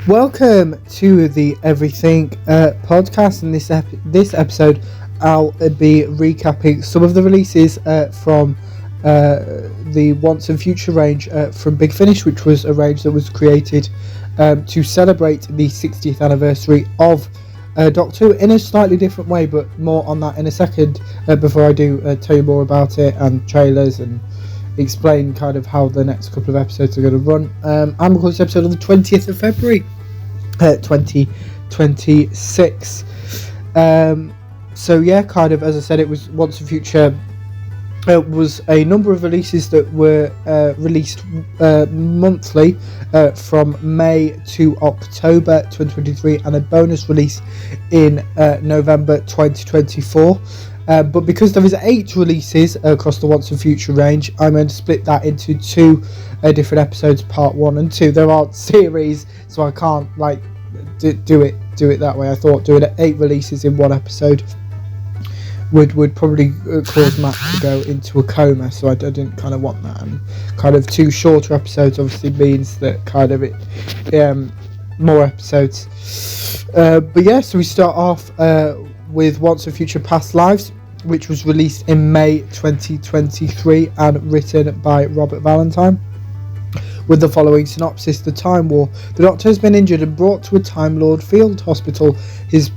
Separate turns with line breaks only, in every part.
Welcome to the Everything podcast. In this episode, I'll be recapping some of the releases from the Once and Future range from Big Finish, which was a range that was created to celebrate the 60th anniversary of Doctor Who in a slightly different way, but more on that in a second. Before I do tell you more about it and trailers and explain kind of how the next couple of episodes are going to run. I'm recording this episode on the 20th of February 2026. So yeah, kind of as I said, it was Once and Future was a number of releases that were released monthly from May to October 2023, and a bonus release in November 2024. But because there is 8 releases across the Once and Future range, I'm going to split that into 2 different episodes, part 1 and 2. There aren't series, so I can't like do it that way. I thought doing 8 releases in one episode would probably cause Matt to go into a coma, so I didn't kind of want that. And kind of 2 shorter episodes obviously means that kind of it more episodes. But yeah, so we start off with Once and Future Past Lives, which was released in May 2023 and written by Robert Valentine, with the following synopsis. The Time War. The Doctor has been injured and brought to a Time Lord field hospital. His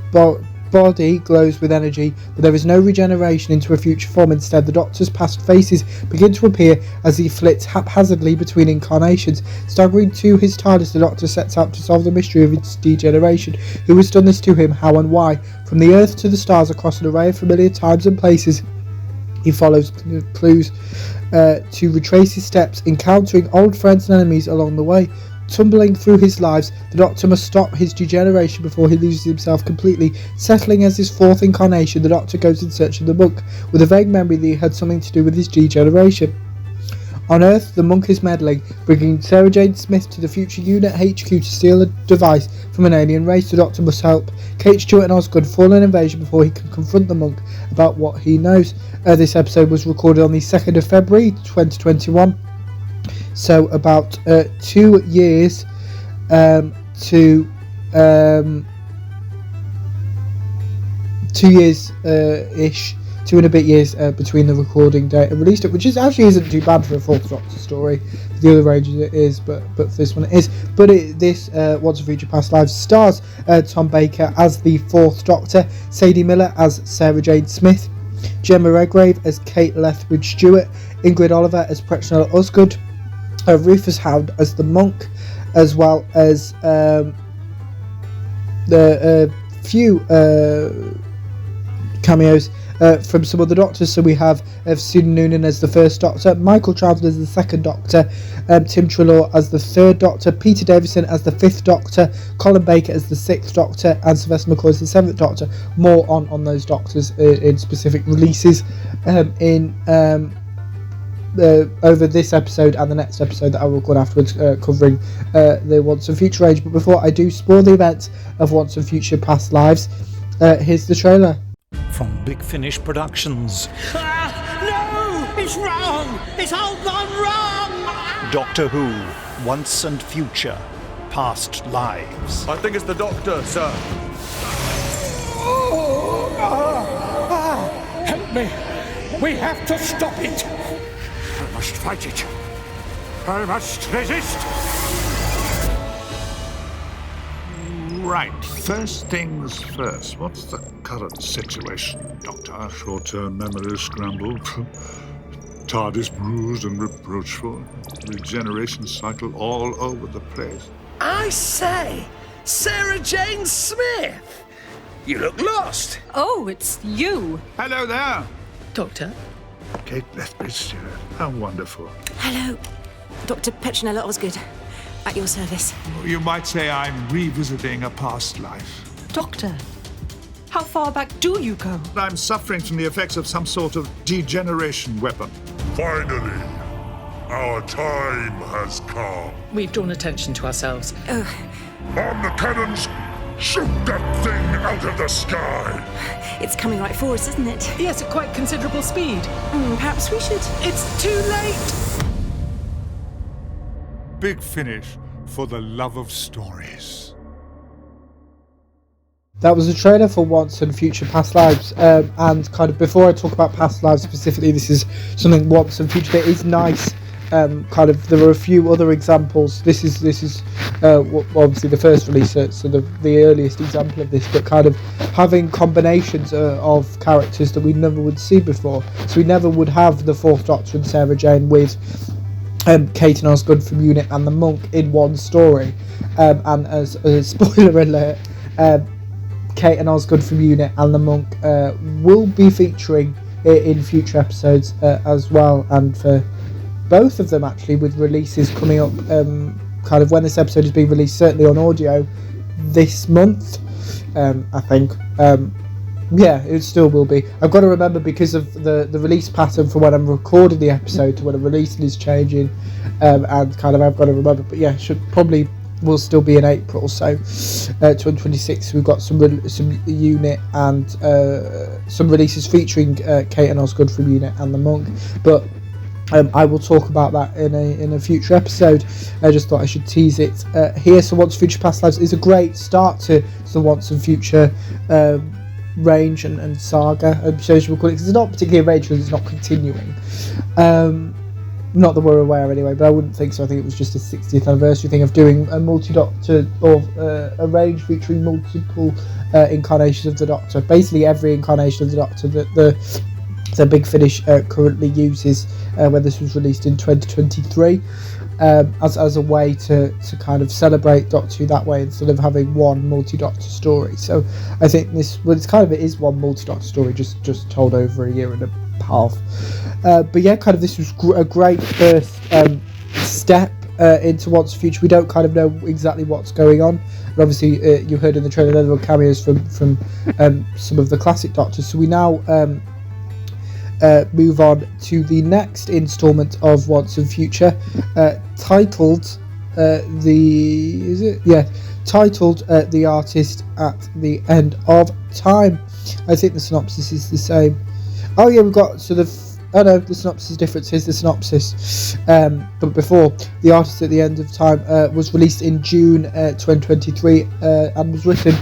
body glows with energy, but there is no regeneration into a future form. Instead, the Doctor's past faces begin to appear as he flits haphazardly between incarnations. Staggering to his TARDIS, the Doctor sets out to solve the mystery of its degeneration. Who has done this to him? How and why? From the Earth to the stars, across an array of familiar times and places, he follows clues to retrace his steps, encountering old friends and enemies along the way. Tumbling through his lives, the Doctor must stop his degeneration before he loses himself completely. Settling as his 4th incarnation, the Doctor goes in search of the monk, with a vague memory that he had something to do with his degeneration. On Earth, the monk is meddling, bringing Sarah Jane Smith to the Future Unit HQ to steal a device from an alien race. The Doctor must help Kate Stewart and Osgood fall an invasion before he can confront the monk about what he knows. This episode was recorded on the 2nd of February 2021. So about 2 years to 2 years ish, 2 and a bit years between the recording date and release date, which actually isn't too bad for a 4th Doctor story. The other ranges it is, but for this one it is. But this Once and Future Past Lives stars Tom Baker as the 4th Doctor, Sadie Miller as Sarah Jane Smith, Gemma Redgrave as Kate Lethbridge Stewart, Ingrid Oliver as Pretchnell Osgood, Rufus Hound as the monk, as well as the few cameos from some other Doctors. So we have Susan Noonan as the 1st Doctor, Michael Travel as the 2nd Doctor, Tim Treloar as the 3rd Doctor, Peter Davison as the 5th Doctor, Colin Baker as the 6th Doctor, and Sylvester McCoy as the 7th Doctor. More on those Doctors in specific releases over this episode and the next episode that I will record afterwards, covering the Once and Future range. But before I do spoil the events of Once and Future Past Lives, here's the trailer.
From Big Finish Productions.
No! It's wrong! It's all gone wrong!
Doctor Who, Once and Future, Past Lives.
I think it's the Doctor, sir.
Help me! We have to stop it! I must fight it. I must resist.
Right, first things first. What's the current situation, Doctor?
Short-term memory scrambled. TARDIS bruised and reproachful. Regeneration cycle all over the place.
I say, Sarah Jane Smith! You look lost.
Oh, it's you.
Hello there.
Doctor?
Kate Lethbridge Stewart. How wonderful.
Hello. Dr. Petronella Osgood. At your service.
You might say I'm revisiting a past life.
Doctor, how far back do you go?
I'm suffering from the effects of some sort of degeneration weapon.
Finally, our time has come.
We've drawn attention to ourselves.
On the cannons, shoot that thing out of the sky.
It's coming right for us, isn't it?
Yes, at quite considerable speed.
Perhaps we should.
It's too late.
Big Finish for the love of stories.
That was a trailer for Once and Future Past Lives, and kind of before I talk about Past Lives specifically, this is something Once and Future that is nice. Kind of, there are a few other examples. This is obviously the first release, so the earliest example of this, but kind of having combinations of characters that we never would see before. So we never would have the Fourth Doctor and Sarah Jane with Kate and Osgood from UNIT and the Monk in one story. And as a spoiler alert, Kate and Osgood from UNIT and the Monk will be featuring in future episodes as well, and for both of them actually, with releases coming up kind of when this episode is being released, certainly on audio this month, I think. Yeah, it still will be. I've got to remember, because of the release pattern for when I'm recording the episode to when I'm releasing is changing, and kind of I've got to remember, but yeah, will still be in April, so 2026 we've got some UNIT and some releases featuring Kate and Osgood from UNIT and the Monk, but I will talk about that in a future episode. I just thought I should tease it here. So Once Future Past Lives is a great start to the Once and Future range and saga. It's not particularly a range because it's not continuing. Not that we're aware anyway, but I wouldn't think so. I think it was just a 60th anniversary thing of doing a multi-Doctor, or a range featuring multiple incarnations of the Doctor. Basically every incarnation of the Doctor that the Big Finish currently uses, when this was released in 2023, as a way to kind of celebrate Doctor Who that way, instead of having one multi-Doctor story. So I think it is one multi-Doctor story, just told over a year and a half. But yeah, kind of this was a great first step into Once Future. We don't kind of know exactly what's going on, but obviously you heard in the trailer there were cameos from some of the classic Doctors. So we now move on to the next instalment of Once and Future, titled The Artist at the End of Time. I think the synopsis is the same. Oh yeah, we've got the synopsis is different. Here's the synopsis. But before, The Artist at the End of Time was released in June 2023 and was written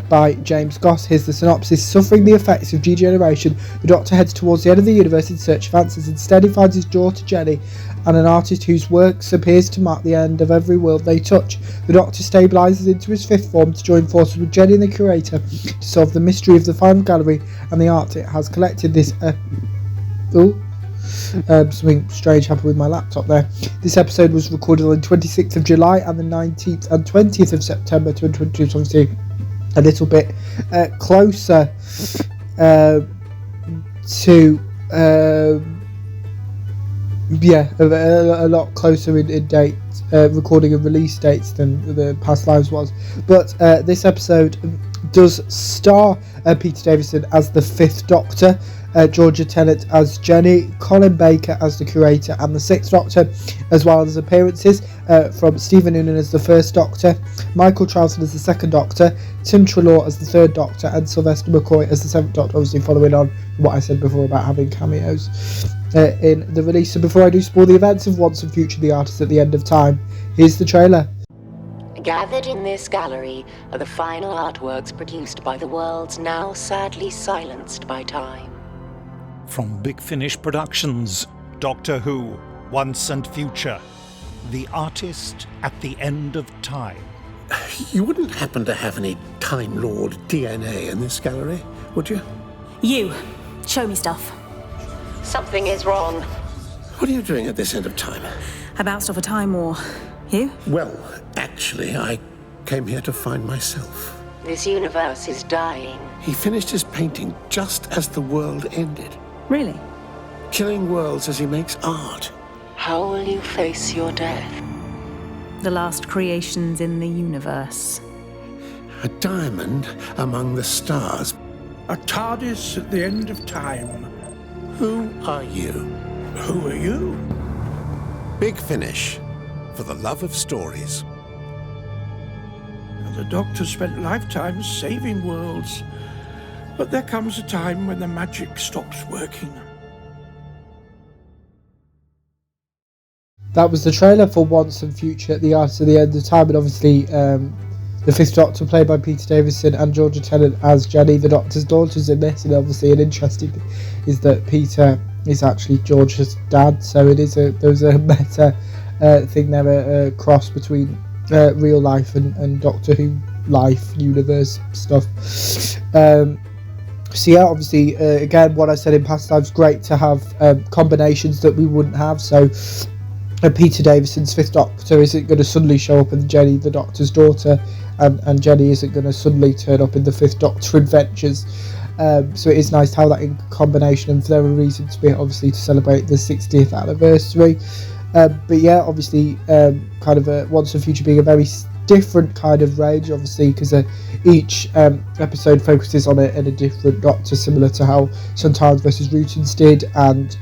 by James Goss. Here's the synopsis. Suffering the effects of degeneration, the Doctor heads towards the end of the universe in search of answers. Instead, he finds his daughter Jenny and an artist whose works appears to mark the end of every world they touch. The Doctor stabilises into his fifth form to join forces with Jenny and the Curator to solve the mystery of the final gallery and the art it has collected. Something strange happened with my laptop there. This episode was recorded on the 26th of July and the 19th and 20th of September 2022, so obviously a little bit closer to a lot closer in date, recording and release dates than the Past Lives was. But this episode does star Peter Davison as the Fifth Doctor, Georgia Tennant as Jenny, Colin Baker as the Curator and the Sixth Doctor, as well as appearances from Stephen Noonan as the First Doctor, Michael Charlton as the Second Doctor, Tim Treloar as the Third Doctor, and Sylvester McCoy as the Seventh Doctor, obviously following on what I said before about having cameos in the release. So before I do spoil the events of Once and Future, The Artist at the End of Time, here's the trailer.
Gathered in this gallery are the final artworks produced by the worlds now sadly silenced by time.
From Big Finish Productions, Doctor Who, Once and Future, The Artist at the End of Time.
You wouldn't happen to have any Time Lord DNA in this gallery, would you?
You. Show me stuff.
Something is wrong.
What are you doing at this end of time?
About stuff a time war. You?
Well, actually, I came here to find myself.
This universe is dying.
He finished his painting just as the world ended.
Really?
Killing worlds as he makes art.
How will you face your death?
The last creations in the universe.
A diamond among the stars.
A TARDIS at the end of time.
Who are you?
Who are you?
Big Finish. For the love of stories.
The Doctor spent lifetimes saving worlds. But there comes a time when the magic stops working.
That was the trailer for Once and Future, The Artist at the End of Time, and obviously the Fifth Doctor, played by Peter Davison, and Georgia Tennant as Jenny, the Doctor's daughters in this. And obviously, an interesting thing is that Peter is actually George's dad, so there's a meta thing there, a cross between real life and Doctor Who life universe stuff. So yeah, obviously, again, what I said in past times, great to have combinations that we wouldn't have. So Peter Davison's Fifth Doctor isn't going to suddenly show up in Jenny, the Doctor's daughter, and Jenny isn't going to suddenly turn up in the Fifth Doctor adventures. So it is nice to have that in combination, and for there a reason to be, obviously, to celebrate the 60th anniversary. But yeah, obviously, kind of Once and Future being a very different kind of range, obviously, because each episode focuses on a different Doctor, similar to how Sontarans versus Rootons did, and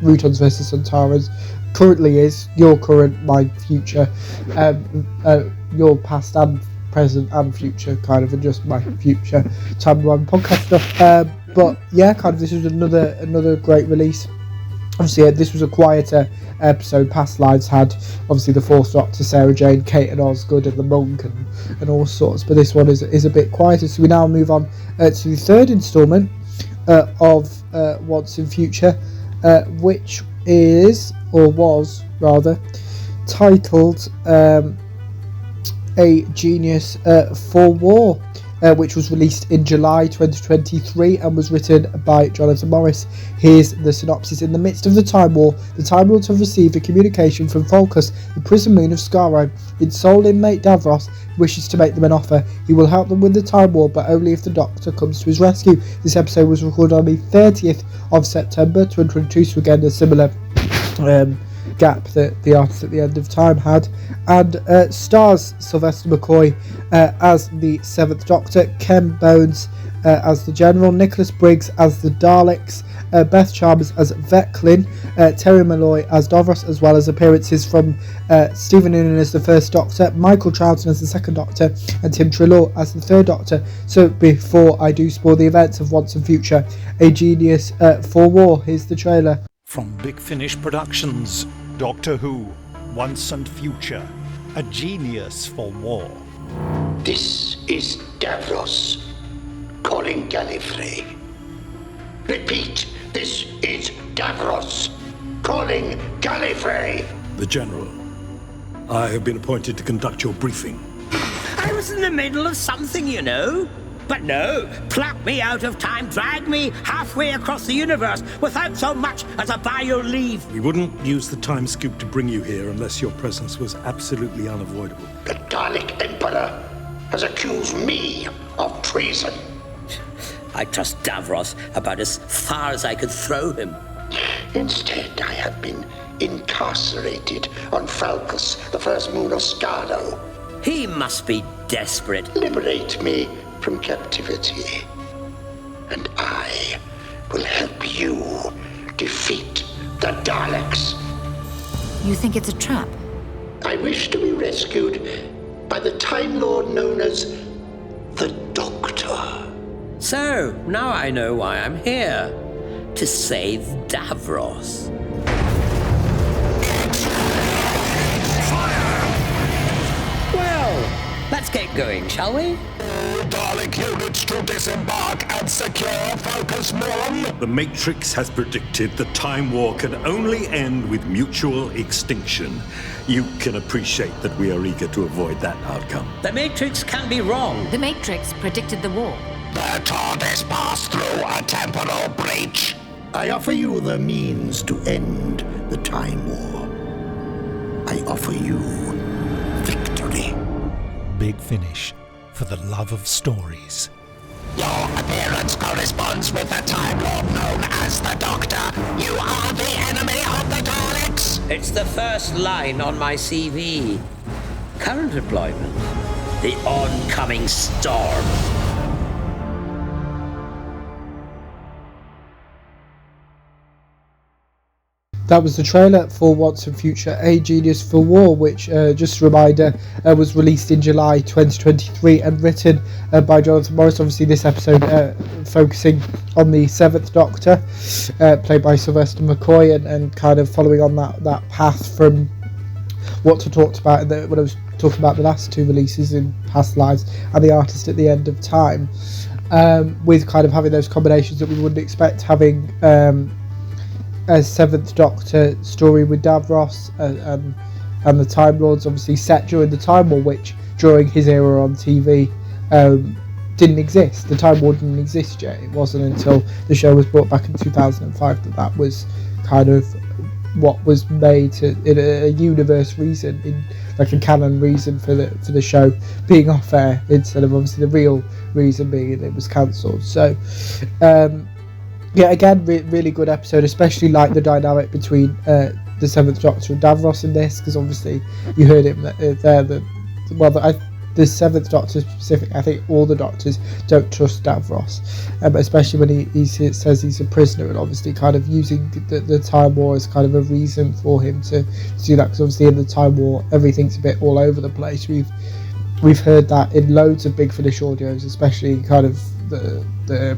Rootons versus Sontarans currently is your current, my future, your past and present and future, kind of, and just my future timeline podcast stuff. But yeah, kind of, this was another great release. Obviously, this was a quieter episode. Past lives had, obviously, the Fourth Doctor, Sarah Jane, Kate and Osgood, and the Monk, and all sorts. But this one is a bit quieter. So we now move on to the third instalment of Once and Future, which is, or was rather, titled A Genius for War, which was released in July 2023 and was written by Jonathan Morris. Here's the synopsis. In the midst of the Time War, the Time Lords have received a communication from Volcus, the prison moon of Skaro. Its sole inmate, Davros, wishes to make them an offer. He will help them with the Time War, but only if the Doctor comes to his rescue. This episode was recorded on the 30th of September 2022, so again, a similar gap that the artist at the end of time had, and stars Sylvester McCoy as the Seventh Doctor, Ken Bones as the General, Nicholas Briggs as the Daleks, Beth Chalmers as Veclin, Terry Malloy as Davros, as well as appearances from Stephen Noonan as the First Doctor, Michael Troughton as the Second Doctor, and Tim Treloar as the Third Doctor. So before I do spoil the events of Once and Future, A Genius for War, here's the trailer.
From Big Finish Productions, Doctor Who, Once and Future, A Genius for War.
This is Davros, calling Gallifrey. Repeat, this is Davros, calling Gallifrey.
The General. I have been appointed to conduct your briefing.
I was in the middle of something, you know. But no, pluck me out of time, drag me halfway across the universe without so much as a by your leave.
We wouldn't use the time scoop to bring you here unless your presence was absolutely unavoidable.
The Dalek Emperor has accused me of treason.
I trust Davros about as far as I could throw him.
Instead, I have been incarcerated on Falcus, the first moon of Skaro.
He must be desperate.
Liberate me from captivity, and I will help you defeat the Daleks.
You think it's a trap?
I wish to be rescued by the Time Lord known as the Doctor.
So, now I know why I'm here. To save Davros. Well, let's get going, shall we?
Dalek units to disembark and secure Focus Moon.
The Matrix has predicted the Time War can only end with mutual extinction. You can appreciate that we are eager to avoid that outcome.
The Matrix can be wrong.
The Matrix predicted the war.
The TARDIS passed through a temporal breach. I offer you the means to end the Time War. I offer you victory.
Big Finish, for the love of stories.
Your appearance corresponds with the Time Lord known as the Doctor. You are the enemy of the Daleks.
It's the first line on my CV. Current employment. The oncoming storm.
That was the trailer for Once and Future, A Genius for War, which, just a reminder, was released in July 2023 and written by Jonathan Morris. Obviously, this episode focusing on the Seventh Doctor, played by Sylvester McCoy, and kind of following on that path from what I talked about when I was talking about the last two releases in Past Lives and The Artist at the End of Time, with kind of having those combinations that we wouldn't expect, having a Seventh Doctor story with Davros and the Time Lords, obviously set during the Time War, which during his era on TV didn't exist. The Time War didn't exist yet. It wasn't until the show was brought back in 2005 that was kind of what was made in a universe reason, in like a canon reason for the show being off air, instead of obviously the real reason being it was cancelled. So yeah, again, really good episode, especially like the dynamic between the Seventh Doctor and Davros in this, because obviously you heard him there. The Seventh Doctor specific, I think all the Doctors don't trust Davros, especially when he says he's a prisoner, and obviously kind of using the Time War as kind of a reason for him to do that, because obviously in the Time War everything's a bit all over the place. We've heard that in loads of Big Finish audios, especially kind of the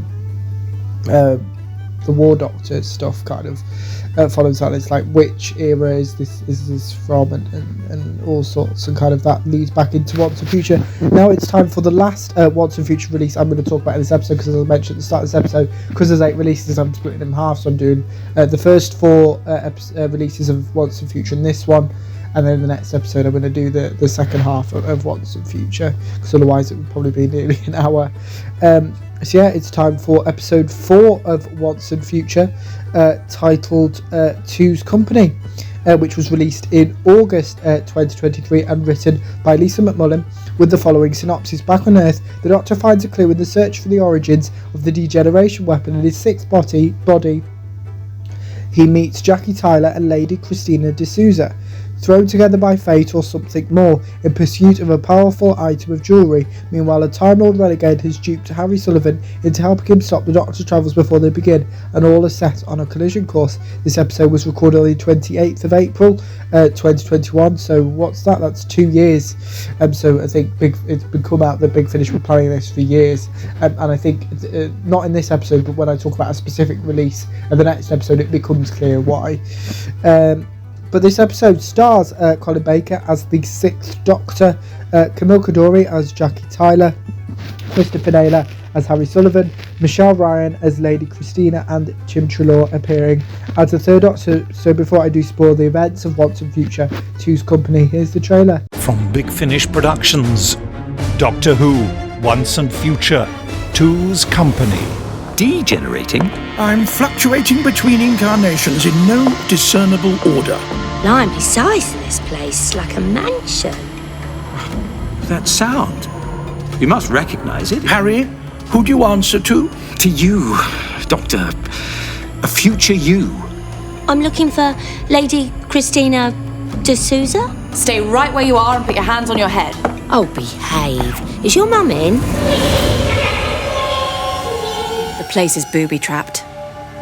War Doctor stuff kind of follows that. It's like, which era is this from, and all sorts, and kind of that leads back into Once and Future. Now it's time for the last Once and Future release I'm going to talk about in this episode, because as I mentioned at the start of this episode, because there's 8 releases, I'm splitting them in half, so I'm doing the first 4 releases of Once and Future in this one, and then the next episode I'm going to do the second half of Once and Future, because otherwise it would probably be nearly an hour. So yeah, it's time for episode 4 of Once and Future, titled Two's Company, which was released in August 2023 and written by Lisa McMullen, with the following synopsis. Back on Earth, the Doctor finds a clue in the search for the origins of the degeneration weapon in his 6th body. He meets Jackie Tyler and Lady Christina D'Souza, thrown together by fate or something more, in pursuit of a powerful item of jewellery. Meanwhile, a Time Lord renegade has duped Harry Sullivan into helping him stop the Doctor's travels before they begin, and all are set on a collision course. This episode was recorded on the 28th of April 2021, so what's that? That's 2 years. So I think it's been come out that Big Finish were planning this for years, and I think not in this episode, but when I talk about a specific release in the next episode, it becomes clear why. But this episode stars Colin Baker as the 6th Doctor, Camille Coduri as Jackie Tyler, Christopher Naylor as Harry Sullivan, Michelle Ryan as Lady Christina, and Jim Treloar appearing as the 3rd Doctor. So before I do spoil the events of Once and Future, Two's Company, here's the trailer.
From Big Finish Productions, Doctor Who, Once and Future, Two's Company.
Degenerating? I'm fluctuating between incarnations in no discernible order.
Blimey, size of this place, like a mansion.
That sound. You must recognize it. Harry, who do you answer to? To you, Doctor. A future you.
I'm looking for Lady Christina D'Souza.
Stay right where you are and put your hands on your head.
Oh, behave. Is your mum in?
The place is booby-trapped.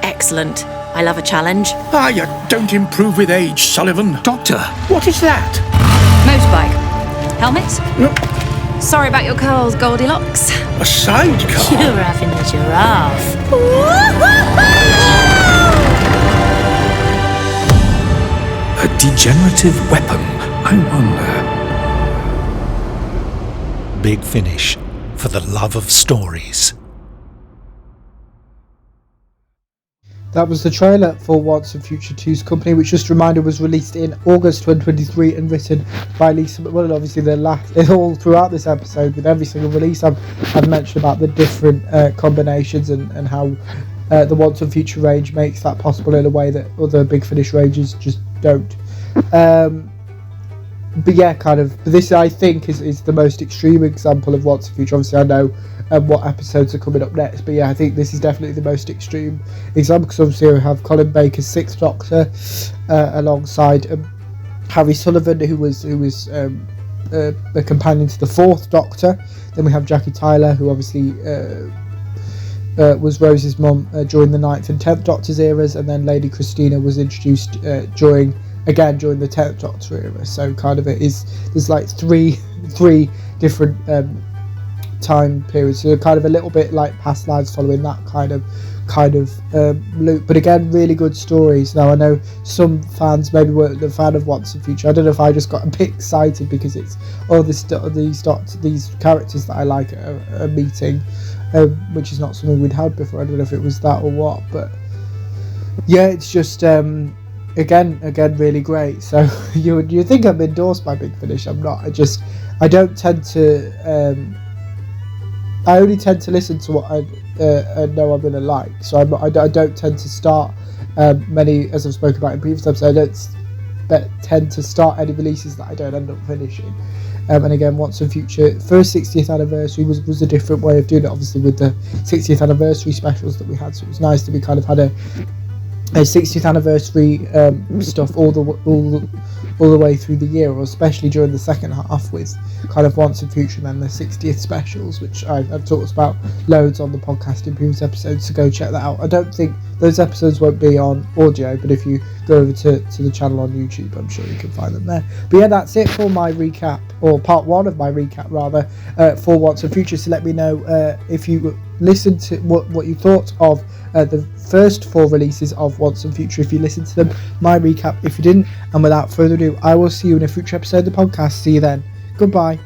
Excellent. I love a challenge.
Ah, you don't improve with age, Sullivan. Doctor, what is that?
Motorbike. Helmet?
No.
Sorry about your curls, Goldilocks.
A sidecar?
You're having a giraffe.
A degenerative weapon. I wonder.
Big Finish, for the love of stories.
That was the trailer for Once and Future 2's Company, which, just a reminder, was released in August 2023 and written by Lisa McMullen. Obviously, all throughout this episode, with every single release, I've mentioned about the different combinations and how the Once and Future range makes that possible in a way that other Big Finish ranges just don't. But yeah, kind of. But this, I think, is the most extreme example of Once and Future. Obviously, I know what episodes are coming up next, but yeah, I think this is definitely the most extreme example, because obviously we have Colin Baker's 6th Doctor alongside Harry Sullivan, who was a companion to the 4th Doctor. Then we have Jackie Tyler, who obviously was Rose's mum during the 9th and 10th Doctor's eras, and then Lady Christina was introduced during the 10th Doctor era. So kind of there's like three different time periods, so kind of a little bit like Past Lives, following that kind of kind of loop. But again, really good stories. Now I know some fans maybe weren't a fan of Once and Future. I don't know if I just got a bit excited because it's these characters that I like are meeting, which is not something we'd had before. I don't know if it was that or what, but yeah, it's just again really great. So you think I'm endorsed by Big Finish? I'm not. I don't tend to. I only tend to listen to what I know I'm gonna like. So I don't tend to start many, as I've spoken about in previous episodes. I don't tend to start any releases that I don't end up finishing. And again, Once and Future first 60th anniversary was a different way of doing it. Obviously, with the 60th anniversary specials that we had, so it was nice that we kind of had a 60th anniversary stuff all the way through the year, or especially during the second half with kind of Once and Future and then the 60th specials, which I've talked about loads on the podcast in previous episodes, so go check that out. I don't think those episodes won't be on audio, but if you go over to the channel on YouTube, I'm sure you can find them there. But yeah, that's it for my recap, or part one of my recap rather, for Once and Future. So let me know if you listened to what you thought of the first 4 releases of Once and Future, if you listened to them, my recap if you didn't, and without further ado, I will see you in a future episode of the podcast. See you then. Goodbye.